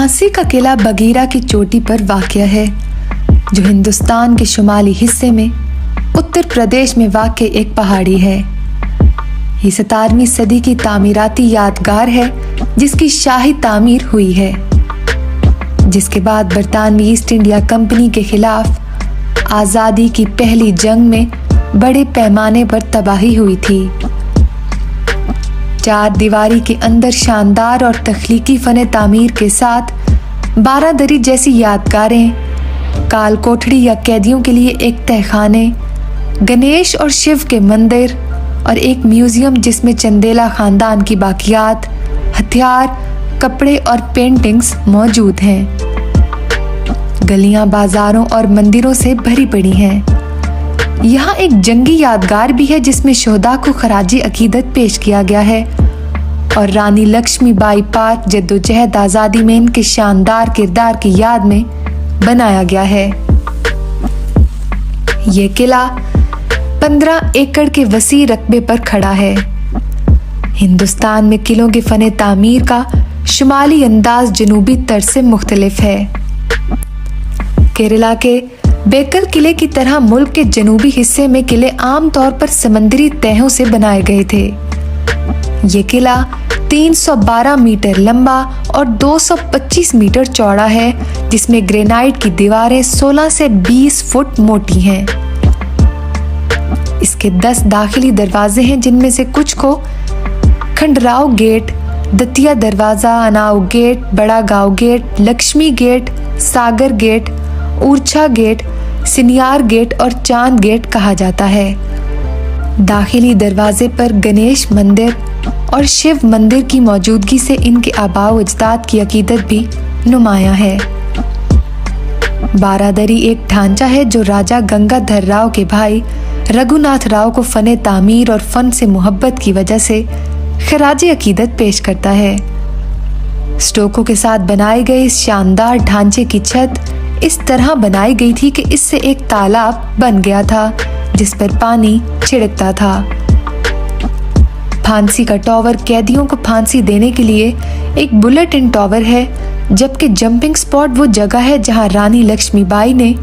झांसी का किला बगीरा की चोटी पर वाक़या है, जो हिंदुस्तान के शुमाली हिस्से में उत्तर प्रदेश में वाक़ एक पहाड़ी है। ये 17वीं सदी की तामीराती यादगार है, जिसकी शाही तामीर हुई है, जिसके बाद बरतानवी ईस्ट इंडिया कंपनी के खिलाफ आज़ादी की पहली जंग में बड़े पैमाने पर तबाही हुई थी। चार दीवारी के अंदर शानदार और तख्लीकी फन तामीर के साथ बारादरी जैसी यादगारें, काल कोठड़ी या कैदियों के लिए एक तहखाने, गणेश और शिव के मंदिर और एक म्यूजियम जिसमें चंदेला खानदान की बाकियात, हथियार, कपड़े और पेंटिंग्स मौजूद हैं। गलियां बाजारों और मंदिरों से भरी पड़ी हैं। यहाँ एक जंगी यादगार भी है जिसमें शोहदा को खराजी अकीदत पेश किया गया है और रानी लक्ष्मीबाई पार्क जद्दोजहद आज़ादी में इनके शानदार किरदार की याद में बनाया गया है। ये किला 15 एकड़ के वसी रकबे पर खड़ा है। हिंदुस्तान में किलों के फन तामीर का शुमाली अंदाज जनूबी तर्ज से मुख्तलिफ है। केरला के बेकल किले की तरह मुल्क के जनूबी हिस्से में किले आमतौर पर समंदरी तहों से बनाए गए थे। ये किला 312 मीटर लंबा और 225 मीटर चौड़ा है, जिसमें ग्रेनाइट की दीवारें 16 से 20 फुट मोटी हैं। इसके 10 दाखिली दरवाजे हैं, जिनमें से कुछ को खंडराव गेट, दतिया दरवाजा, अनाव गेट, बड़ा गांव गेट, लक्ष्मी गेट, सागर गेट, ऊर्छा गेट, सिनियार गेट और चांद गेट कहा जाता है। दाखिली दरवाजे पर गणेश मंदिर और शिव मंदिर की मौजूदगी से इनके आबाओ अजदाद की अकीदत भी नुमायां है। बारादरी एक ढांचा है जो राजा गंगाधर राव के भाई रघुनाथ राव को फन तामीर और फन से मोहब्बत की वजह से खराज अकीदत पेश करता है। स्टोकों के साथ बनाए गए इस शानदार ढांचे की छत इस तरह बनाई गई थी कि इससे एक तालाब बन गया था, जिस पर पानी छिड़कता था। फांसी का टॉवर कैदियों को फांसी देने के लिए एक बुलेट इन टॉवर है, जबकि जंपिंग स्पॉट वो जगह है जहां रानी लक्ष्मीबाई ने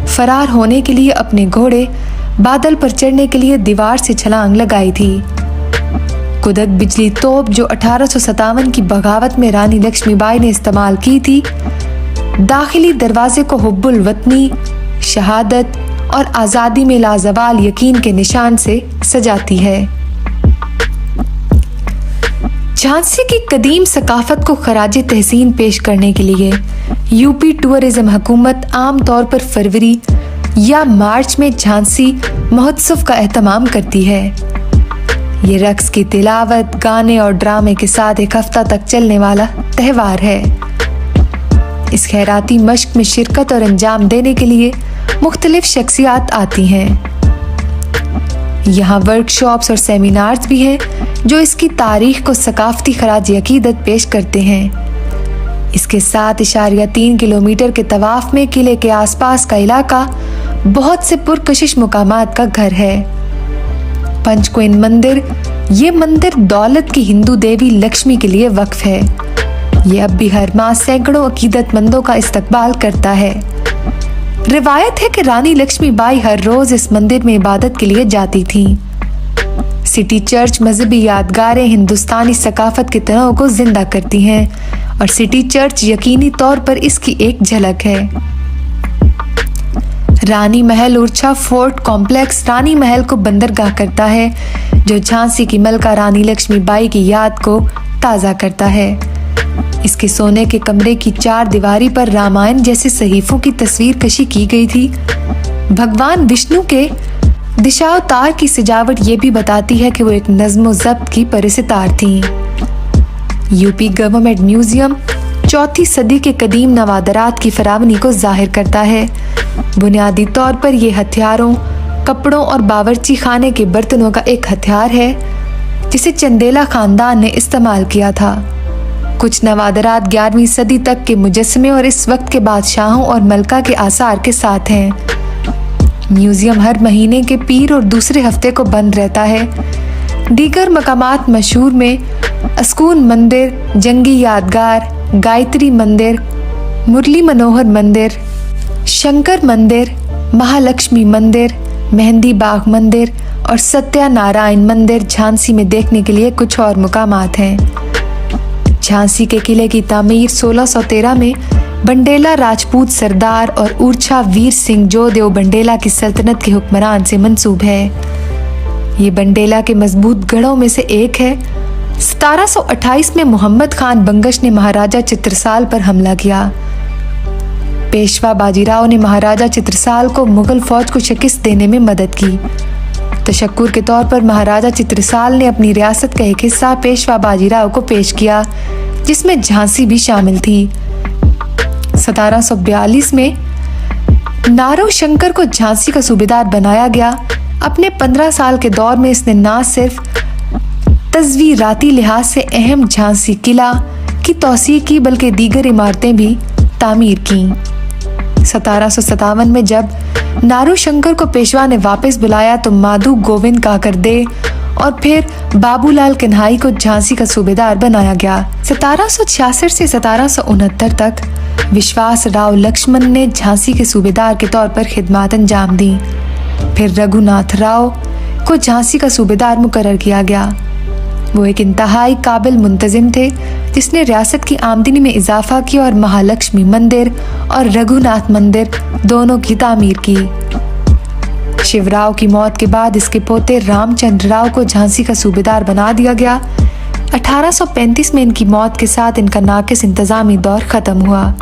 फरार होने के लिए अपने घोड़े बादल पर चढ़ने के लिए दीवार से छलांग लगाई थी। कुदक बिजली तोप जो 1857 की बगावत में रानी लक्ष्मीबाई ने इस्तेमाल की थी, दाखिली दरवाजे को हुब्बुल वतनी, शहादत और आज़ादी में लाजवाल यकीन के निशान से सजाती है। झांसी की कदीम सकाफत को खराजे तहसीन पेश करने के लिए यूपी टूरिज्म हुकूमत आम तौर पर फरवरी या मार्च में झांसी महोत्सव का एहतमाम करती है। ये रक्स की तिलावत, गाने और ड्रामे के साथ एक हफ्ता तक चलने वाला त्यौहार है। इस खैराती मश्क में शिरकत और अंजाम देने के लिए मुख्तलिफ शख्सियात आती हैं। यहाँ वर्कशॉप्स और सेमिनार्स भी हैं जो इसकी तारीख को सकाफती खराज अकीदत पेश करते हैं। इसके 7.3 किलोमीटर के तवाफ में किले के आसपास का इलाका बहुत से पुरकशिश मुकामात का घर है। पंचकुइन मंदिर, ये मंदिर दौलत की हिंदू देवी लक्ष्मी के लिए वक्फ है। ये अब भी हर माह सैकड़ों अकीदतमंदों का इस्तकबाल करता है। रिवायत है कि रानी लक्ष्मीबाई हर रोज इस मंदिर में इबादत के लिए जाती थीं। सिटी चर्च मजहबी यादगारें हिंदुस्तानी सकाफत के तनों को जिंदा करती हैं और सिटी चर्च यकीनी तौर पर इसकी एक झलक है। रानी महल ऊर्छा फोर्ट कॉम्प्लेक्स रानी महल को बंदरगाह करता है, जो झांसी की मलका रानी लक्ष्मीबाई की याद को ताज़ा करता है। इसके सोने के कमरे की 4 दीवारी पर रामायण जैसे सहीफों की तस्वीर कशी की गई थी। भगवान विष्णु के दिशावतार की सजावट ये भी बताती है कि वो एक नज्म ज़ब्त की परिसितार थीं। यूपी गवर्नमेंट म्यूजियम 4वीं सदी के कदीम नवादरात की फरावनी को जाहिर करता है। बुनियादी तौर पर यह हथियारों, कपड़ों और बावर्ची खाने के बर्तनों का एक हथियार है, जिसे चंदेला खानदान ने इस्तेमाल किया था। कुछ नवादरात 11वीं सदी तक के मुजस्समे और इस वक्त के बादशाहों और मलका के आसार के साथ हैं। म्यूजियम हर महीने के पीर और दूसरे हफ्ते को बंद रहता है। दीगर मकामात मशहूर में अस्कून मंदिर, जंगी यादगार, गायत्री मंदिर, मुरली मनोहर मंदिर, शंकर मंदिर, महालक्ष्मी मंदिर, मेहंदी बाग मंदिर और सत्यानारायण मंदिर झांसी में देखने के लिए कुछ और मुकामात हैं। झांसी के किले की तामीर 1613 में बंडेला राजपूत सरदार और ऊर्छा वीर सिंह जोदेव बंडेला की सल्तनत के हुक्मरान से मंसूब है। ये बंडेला के मजबूत गढ़ों में से एक है। 1728 में मोहम्मद खान बंगश ने महाराजा चित्रसाल पर हमला किया। पेशवा बाजीराव ने महाराजा चित्रसाल को मुगल फौज को शिकस्त देने में मदद की। तशक्कुर के तौर पर महाराजा चित्रसाल ने अपनी रियासत का एक हिस्सा पेशवा बाजीराव को पेश किया, जिसमें झांसी भी शामिल थी। 1742 में नारो शंकर को झांसी का सूबेदार बनाया गया। अपने 15 साल के दौर में इसने न सिर्फ तस्वीराती लिहाज से अहम झांसी किला की तौसीक की, बल्कि दीगर इमारतें भी तामीर की। 1757 में जब नारू शंकर को पेशवा ने वापस बुलाया तो माधु गोविंद काकरदे और फिर बाबूलाल कन्हाई को झांसी का सूबेदार बनाया गया। 1766 से 1769 तक विश्वास राव लक्ष्मण ने झांसी के सूबेदार के तौर पर खिदमत अंजाम दी। फिर रघुनाथ राव को झांसी का सूबेदार मुकर्रर किया गया। वो एक इंतहाई काबिल मुंतजिम थे, जिसने रियासत की आमदनी में इजाफा किया और महालक्ष्मी मंदिर और रघुनाथ मंदिर दोनों की तामीर की। शिवराव की मौत के बाद इसके पोते रामचंद्र राव को झांसी का सूबेदार बना दिया गया। 1835 में इनकी मौत के साथ इनका नाकिस इंतजामी दौर खत्म हुआ।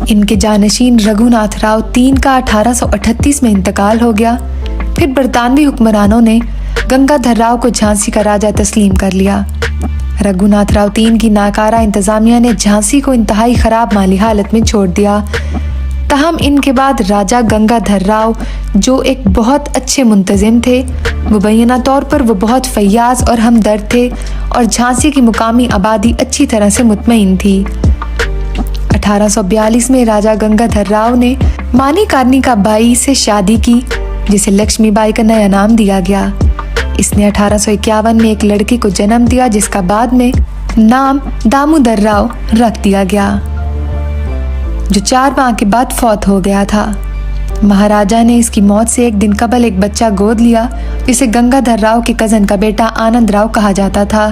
इनके जानशीन रघुनाथ राव 3 का 1838 में इंतकाल हो गया। फिर बरतानवी हुक्मरानों ने गंगाधर राव को झांसी का राजा तस्लीम कर लिया। रघुनाथ राव 3 की नाकारा इंतजामिया ने झांसी को इंतहाई खराब माली हालत में छोड़ दिया। तहम इनके बाद राजा गंगाधर राव, जो एक बहुत अच्छे मुंतजिम थे, मुबैना तौर पर वो बहुत फैयाज और हमदर्द थे और झांसी की मुकामी आबादी अच्छी तरह से मुतमईन थी। 1842 में राजा गंगाधर राव ने मानी कार्नी का बाई से शादी की, जिसे लक्ष्मीबाई का नया नाम दिया गया। इसने 1851 में एक लड़की को जन्म दिया, जिसका बाद में नाम दामोदर राव रख दिया गया, जो 4 माह के बाद फौत हो गया था। महाराजा ने इसकी मौत से एक दिन कबल एक बच्चा गोद लिया, जिसे गंगाधर राव के कजन का बेटा आनंद राव कहा जाता था।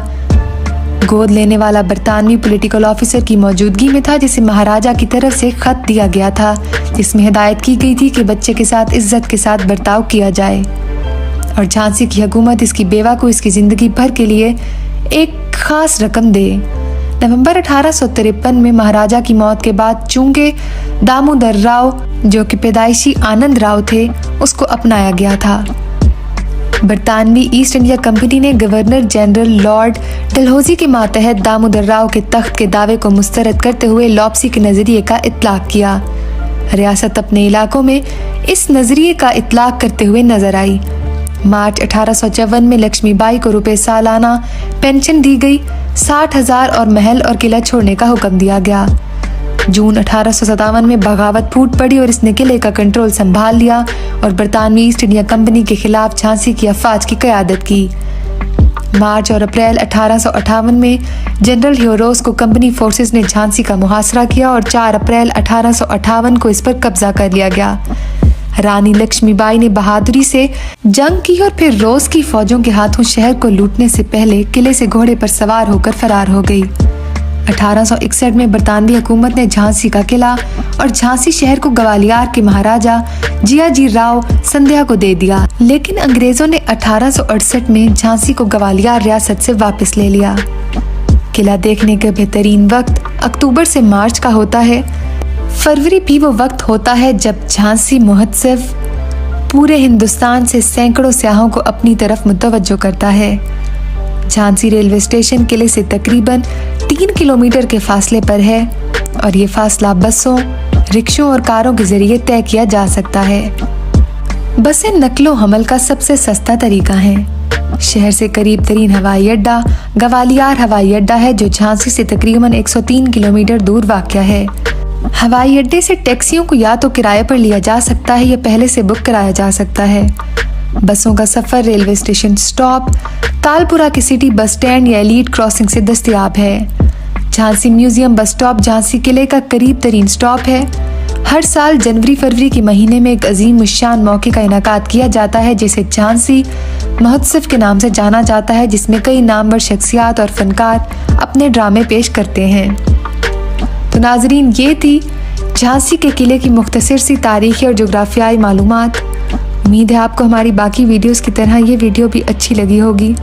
गोद लेने वाला बरतानवी पॉलिटिकल ऑफिसर की मौजूदगी में था, जिसे महाराजा की तरफ से खत दिया गया था, जिसमें हिदायत की गई थी कि बच्चे के साथ इज्जत के साथ बर्ताव किया जाए और झांसी की हुकूमत इसकी बेवा को इसकी जिंदगी भर के लिए एक खास रकम दे। नवंबर 1853 में महाराजा की मौत के बाद चूंकि दामोदर राव, जो कि पैदाइशी आनंद राव थे, उसको अपनाया गया था। बरतानवी ईस्ट इंडिया कंपनी ने गवर्नर जनरल लॉर्ड डलहौजी के मातहत दामोदर राव के तख्त के दावे को मुस्तरद करते हुए लॉपसी के नजरिए का इतलाक किया। रियासत अपने इलाकों में इस नजरिए का इतलाक करते हुए नजर आई। मार्च 1854 में लक्ष्मीबाई को रुपए सालाना पेंशन दी गई। 60,000 और महल और किला छोड़ने का हुक्म दिया गया। जून 1857 में बगावत फूट पड़ी और इसने किले का कंट्रोल संभाल लिया और बरतानवी ईस्ट इंडिया कंपनी के खिलाफ झांसी की अफवाज की क़यादत की। मार्च और अप्रैल 1858 में जनरल ह्यूरोस को कंपनी फोर्सेस ने झांसी का मुहासरा किया और 4 अप्रैल 1858 को इस पर कब्जा कर लिया गया। रानी लक्ष्मीबाई ने बहादुरी से जंग की और फिर रोज की फौजों के हाथों शहर को लूटने से पहले किले से घोड़े पर सवार होकर फरार हो गई। 1861 में बरतानवी हुकूमत ने झांसी का किला और झांसी शहर को ग्वालियर के महाराजा जियाजी राव संध्या को दे दिया, लेकिन अंग्रेजों ने 1868 में झांसी को ग्वालियर रियासत से वापस ले लिया। किला देखने का बेहतरीन वक्त अक्टूबर से मार्च का होता है। फरवरी भी वो वक्त होता है जब झांसी महोत्सव पूरे हिंदुस्तान से सैकड़ों सयाहों को अपनी तरफ मुतवज्जो करता है। झांसी रेलवे स्टेशन किले से तकरीबन 3 किलोमीटर के फासले पर है और ये फासला बसों, रिक्शों और कारों के जरिए तय किया जा सकता है। बसें नकलो हमल का सबसे सस्ता तरीका है। शहर से करीब तरीन हवाई अड्डा ग्वालियर हवाई अड्डा है, जो झांसी से तकरीबन 103 किलोमीटर दूर वाक़या है। हवाई अड्डे से टैक्सियों को या तो किराए पर लिया जा सकता है या पहले से बुक कराया जा सकता है। बसों का सफर रेलवे स्टेशन स्टॉप, तालपुरा के सिटी बस स्टैंड या एलीट क्रॉसिंग से दस्तयाब है। Jhansi museum bus stop Jhansi किले का करीब तरीन स्टॉप है। हर साल जनवरी फरवरी के महीने में एक अजीम उश्शान मौके का इनेकाद किया जाता है जिसे झांसी महोत्सव के नाम से जाना जाता है, जिसमें कई नामवर शख्सियात और फनकार अपने ड्रामे पेश करते हैं। तो नाजरीन, ये थी झांसी के किले की मुख्तसर सी तारीखी और जोग्राफियाई मालूमात। उम्मीद है आपको हमारी बाकी वीडियोस की तरह ये वीडियो भी अच्छी लगी होगी।